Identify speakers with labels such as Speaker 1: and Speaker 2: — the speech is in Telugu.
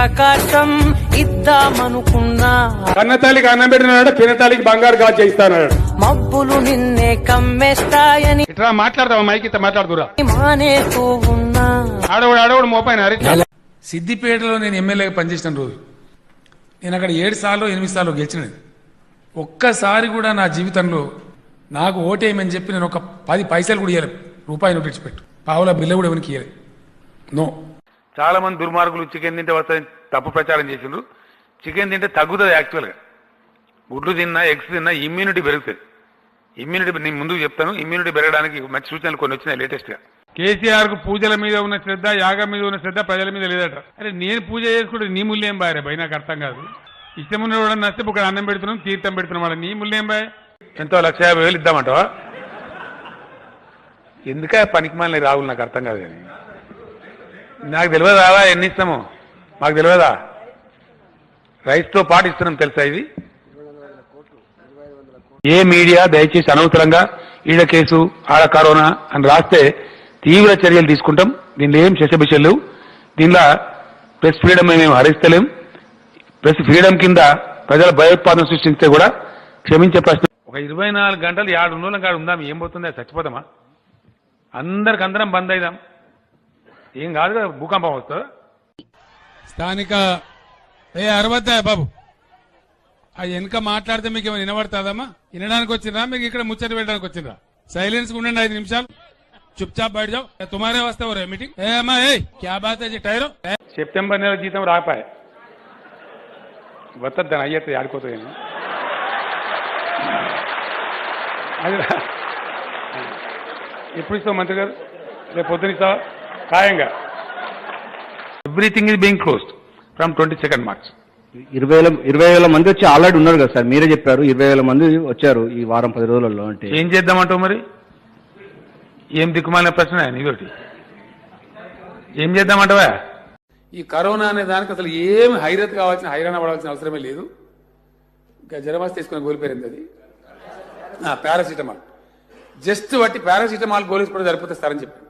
Speaker 1: ఆకాశం ఇద్దామనుకున్నా
Speaker 2: కన్నతాలికి అన్నం పెట్టినాడు పినతాలికి బంగారు గాజు చేయిస్తాడు
Speaker 1: మబ్బులు నిన్నే కమ్మేస్తాయని
Speaker 2: ఇట్లా మాట్లాడతావా మైకి ఇట్లా మాట్లాడుతురా
Speaker 1: మానేస్తూ ఉన్నా
Speaker 2: ఆడవాడు మోపైన
Speaker 3: సిద్దిపేటలో నేను ఎమ్మెల్యేగా పనిచేసిన రోజు నేను అక్కడ 7 సార్లు 8 సార్లు గెలిచినది. ఒక్కసారి కూడా నా జీవితంలో నాకు ఓటేయమని చెప్పి నేను ఒక 10 పైసలు కూడా ఇవ్వలేదు. రూపాయి నోటు ఇచ్చిపెట్టు పావుల బిల్ల కూడా ఎవరికి ఇవ్వలేదు. నో.
Speaker 4: చాలా మంది దుర్మార్గులు చికెన్ తింటే వస్తాయని తప్పు ప్రచారం చేసిండ్రు. చికెన్ తింటే తగ్గుతుంది. యాక్చువల్గా గుడ్లు తిన్నా ఎగ్స్ తిన్నా ఇమ్యూనిటీ పెరుగుతుంది. ఇమ్యూనిటీ నేను ముందుకు చెప్తాను. ఇమ్యూనిటీ పెరగడానికి మంచి సూచనలు కొన్ని వచ్చినాయి లేటెస్ట్ గా.
Speaker 2: కేసీఆర్ కు పూజల మీద ఉన్న శ్రద్ధ యాగం మీద ఉన్న శ్రద్ధ ప్రజల మీద లేదట. అరే నేను పూజ చేసుకుంటే నీ ముళ్ళేం బాయ్ భయ నాకు అర్థం కాదు. ఇష్టమున్న కూడా నస్తే ఒక అన్నం పెడుతున్నాం తీర్థం పెడుతున్నాం వాళ్ళ నీ ముళ్ళేం బాయ్.
Speaker 4: ఎంతో 1,50,000 ఇద్దామంటావా? ఎందుక పనికిమాలిన రావులు నాకు అర్థం కాదు. కానీ నాకు తెలియదా ఎన్ని ఇస్తామో మాకు తెలియదా? రైస్తో పాటు ఇస్తున్నాం తెలుసా? ఇది ఏ మీడియా దయచేసి అనవసరంగా ఈడ కేసు ఆడ కరోనా అని రాస్తే తీవ్ర చర్యలు తీసుకుంటాం. దీనిలో ఏం శశబిషలు లేవు. దీనిలో ప్రెస్ ఫ్రీడమ్ మేము హరిస్తలేం. ప్రెస్ ఫ్రీడమ్ కింద ప్రజల భయోత్పాదన సృష్టిస్తే కూడా క్షమించే ప్రశ్న. ఒక 24 గంటలు 7 రోజుల కాడ ఉందాం. ఏం పోతుందా? చచ్చిపోతామా? అందరం బంద్ అయిదాం. ఏం కాదు కదా, భూకంపం వస్తుందా?
Speaker 3: స్థానిక అరవద్దా బాబు ఆ వెనక మాట్లాడితే మీకు ఏమైనా వినబడుతుందమ్మా? వినడానికి వచ్చిందా మీకు ఇక్కడ ముచ్చట పెట్టడానికి వచ్చిందా? సైలెన్స్ ఉండండి 5 నిమిషాలు. చుప్చాప్ బయట జాओ. తుమారే వస్తే हो रहे मीटिंग क्या बात है जी టైరో.
Speaker 2: సెప్టెంబర్ నెల జీతం రాపాయి వద్దని అయ్యతే ఆడుకోతాయి. అది ఎప్పుడు ఇస్తావు మంత్రి గారు? రేపు పొద్దున ఇస్తావా? ఖాయంగా.
Speaker 4: Everything is being closed from 22 March.
Speaker 5: 20,000 మంది వచ్చి ఆల్రెడీ ఉన్నారు కదా సార్, మీరే చెప్పారు 20,000 మంది వచ్చారు ఈ వారం 10 రోజులలో. అంటే
Speaker 4: ఏం చేద్దామంటావు మరి? ఏం దిక్కుమాలిన ప్రశ్న నీతోటి. ఏం చేద్దామంటావా?
Speaker 3: ఈ కరోనా అనే దానికి అసలు ఏమి హైరత్ కావాల్సిన హైరాణ పడాల్సిన అవసరమే లేదు. ఇంకా జ్వరం తీసుకుని గోలిపోయింది అది పారాసిటమాల్. జస్ట్ బట్టి పారాసిటమాల్ గోలేసుకోవడం సరిపోతే సార్ అని చెప్పాను.